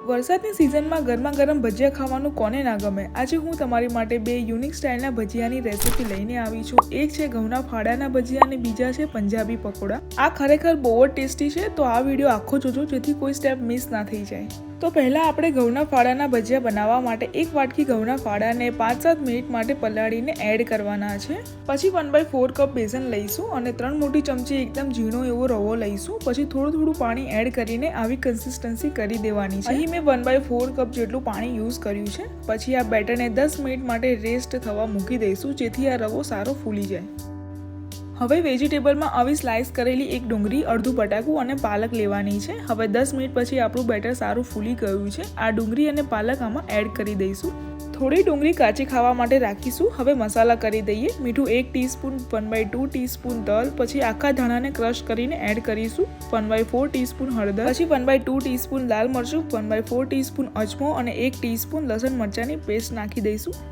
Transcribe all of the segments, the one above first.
વરસાદની સિઝનમાં ગરમા ગરમ ભજીયા ખાવાનું કોને ના ગમે। આજે હું તમારી માટે બે યુનિક સ્ટાઇલના ભજીયાની રેસીપી લઈને આવી છું। એક છે ઘઉંના ફાડાના ભજીયા અને બીજા છે પંજાબી પકોડા। આ ખરેખર બહુ જ ટેસ્ટી છે, તો આ વિડીયો આખો જોજો જેથી કોઈ સ્ટેપ મિસ ના થઈ જાય। તો પહેલા આપણે ઘઉંના ફાડાના ભજીયા બનાવવા માટે એક વાટકી ઘઉંના ફાડાને 5-7 મિનિટ માટે પલાળીને એડ કરવાના છે। પછી 1/4 કપ બેસન લઈશું અને 3 મોટી ચમચી એકદમ ઝીણો એવો રવો લઈશું। પછી થોડું પાણી એડ કરીને આવી કન્સિસ્ટન્સી કરી દેવાની છે। અહીં મેં 1/4 કપ જેટલું પાણી યુઝ કર્યું છે। પછી આ બેટરને 10 મિનિટ માટે રેસ્ટ થવા મૂકી દઈશું જેથી આ રવો સારો ફૂલી જાય। હવે વેજીટેબલમાં આવી સ્લાઇસ કરેલી એક ડુંગળી, અડધું બટાકું અને પાલક લેવાની છે। હવે 10 મિનિટ પછી આપણું બેટર સારું ફૂલી ગયું છે। આ ડુંગળી અને પાલક આમાં એડ કરી દઈશું। થોડી ડુંગળી કાચી ખાવા માટે રાખીશું। હવે મસાલા કરી દઈએ। મીઠું 1 ટીસ્પૂન, 1/2 ટીસ્પૂન તલ, પછી આખા ધાણાને ક્રશ કરીને એડ કરીશું। 1/4 ટીસ્પૂન હળદર, પછી 1/2 ટીસ્પૂન લાલ મરચું, 1/4 ટીસ્પૂન અજમો અને 1 ટીસ્પૂન લસણ મરચાંની પેસ્ટ નાખી દઈશું।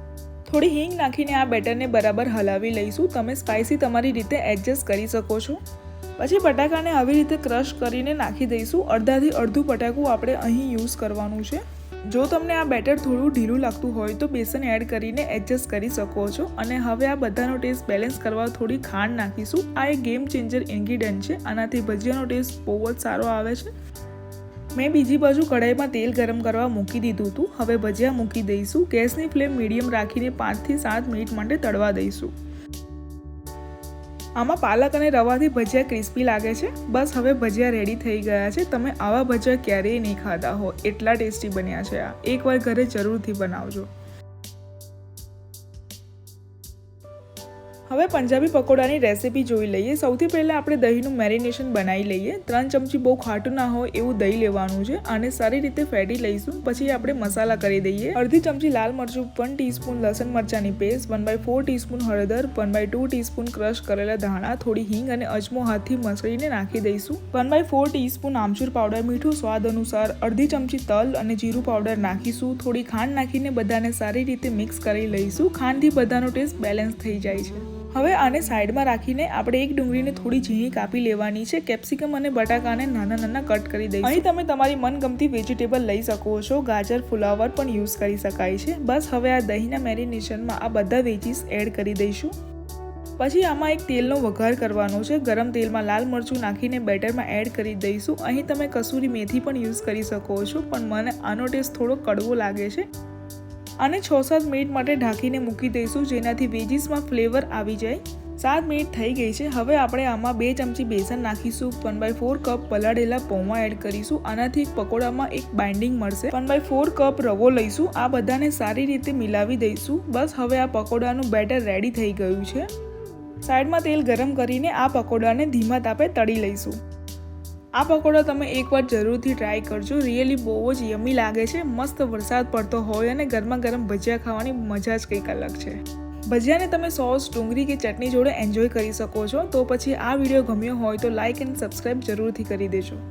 થોડી હિંગ નાખીને આ બેટરને બરાબર હલાવી લઈશું। તમે સ્પાઇસી તમારી રીતે એડજસ્ટ કરી શકો છો। પછી બટાકાને આવી રીતે ક્રશ કરીને નાખી દઈશું। અડધાથી અડધું બટાકું આપણે અહીં યુઝ કરવાનું છે। જો તમને આ બેટર થોડું ઢીલું લાગતું હોય તો બેસન એડ કરીને એડજસ્ટ કરી શકો છો। અને હવે આ બધાનો ટેસ્ટ બેલેન્સ કરવા થોડી ખાંડ નાખીશું। આ એક ગેમ ચેન્જર ઇન્ગ્રીડિયન્ટ છે। આનાથી ભજીયાનો ટેસ્ટ બહુ જ સારો આવે છે। મેં બીજી બાજુ કઢાઈમાં તેલ ગરમ કરવા મૂકી દીધું હતું। હવે ભજીયા મૂકી દઈશું। ગેસની ફ્લેમ મીડિયમ રાખીને 5 થી 7 મિનિટ માટે તળવા દઈશું। આમાં પાલક અને રવાથી ભજીયા ક્રિસ્પી લાગે છે। બસ હવે ભજીયા રેડી થઈ ગયા છે। તમે આવા ભજીયા ક્યારેય નહીં ખાધા હો, એટલા ટેસ્ટી બન્યા છે। આ એકવાર ઘરે જરૂરથી બનાવજો। હવે પંજાબી પકોડાની રેસીપી જોઈ લઈએ। સૌથી પહેલાં આપણે દહીંનું મેરિનેશન બનાવી લઈએ। 3 ચમચી બહુ ખાટું ના હોય એવું દહીં લેવાનું છે અને સારી રીતે ફેટી લઈશું। પછી આપણે મસાલા કરી દઈએ। અડધી ચમચી લાલ મરચું, 1 ટીસ્પૂન લસણ મરચાંની પેસ્ટ, 1/4 ટીસ્પૂન હળદર, 1/2 ટીસ્પૂન ક્રશ કરેલા ધાણા, થોડી હિંગ અને અજમો હાથથી મસળીને નાખી દઈશું। 1/4 ટીસ્પૂન આમચૂર પાવડર, મીઠું સ્વાદ અનુસાર, અડધી ચમચી તલ અને જીરું પાવડર નાખીશું। થોડી ખાંડ નાખીને બધાને સારી રીતે મિક્સ કરી લઈશું। ખાંડથી બધાનો ટેસ્ટ બેલેન્સ થઈ જાય છે। હવે આને સાઈડમાં રાખીને આપણે એક ડુંગળીને થોડી ઝીણી કાપી લેવાની છે। કેપ્સિકમ અને બટાકાને નાના નાના કટ કરી દઈશું। અહીં તમે તમારી મનગમતી વેજીટેબલ લઈ શકો છો। ગાજર, ફુલાવર પણ યુઝ કરી શકાય છે। બસ હવે આ દહીંના મેરિનેશનમાં આ બધા વેજીસ એડ કરી દઈશું। પછી આમાં એક તેલનો વઘાર કરવાનો છે। ગરમ તેલમાં લાલ મરચું નાખીને બેટરમાં એડ કરી દઈશું। અહીં તમે કસૂરી મેથી પણ યુઝ કરી શકો છો, પણ મને આનો ટેસ્ટ થોડો કડવો લાગે છે। અને 6-7 મિનિટ માટે ઢાંકીને મૂકી દઈશું જેનાથી વેજીસમાં ફ્લેવર આવી જાય। 7 મિનિટ થઈ ગઈ છે। હવે આપણે આમાં 2 ચમચી બેસન નાખીશું। 1/4 કપ પલાળેલા પૌવા એડ કરીશું। આનાથી એક પકોડામાં એક બાઇન્ડિંગ મળશે। 1/4 કપ રવો લઈશું। આ બધાને સારી રીતે મિલાવી દઈશું। બસ હવે આ પકોડાનું બેટર રેડી થઈ ગયું છે। સાઈડમાં તેલ ગરમ કરીને આ પકોડાને ધીમા તાપે તળી લઈશું। આ પકોડા તમે એકવાર જરૂરથી ટ્રાય કરજો। રિયલી બહુ જ યમી લાગે છે। મસ્ત વરસાદ પડતો હોય અને ગરમા ગરમ ભજીયા ખાવાની મજા જ કંઈક અલગ છે। ભજીયાને તમે સોસ, ડુંગળી કે ચટણી જોડે એન્જોય કરી શકો છો। તો પછી આ વિડીયો ગમ્યો હોય તો લાઇક એન્ડ સબસ્ક્રાઈબ જરૂરથી કરી દેજો।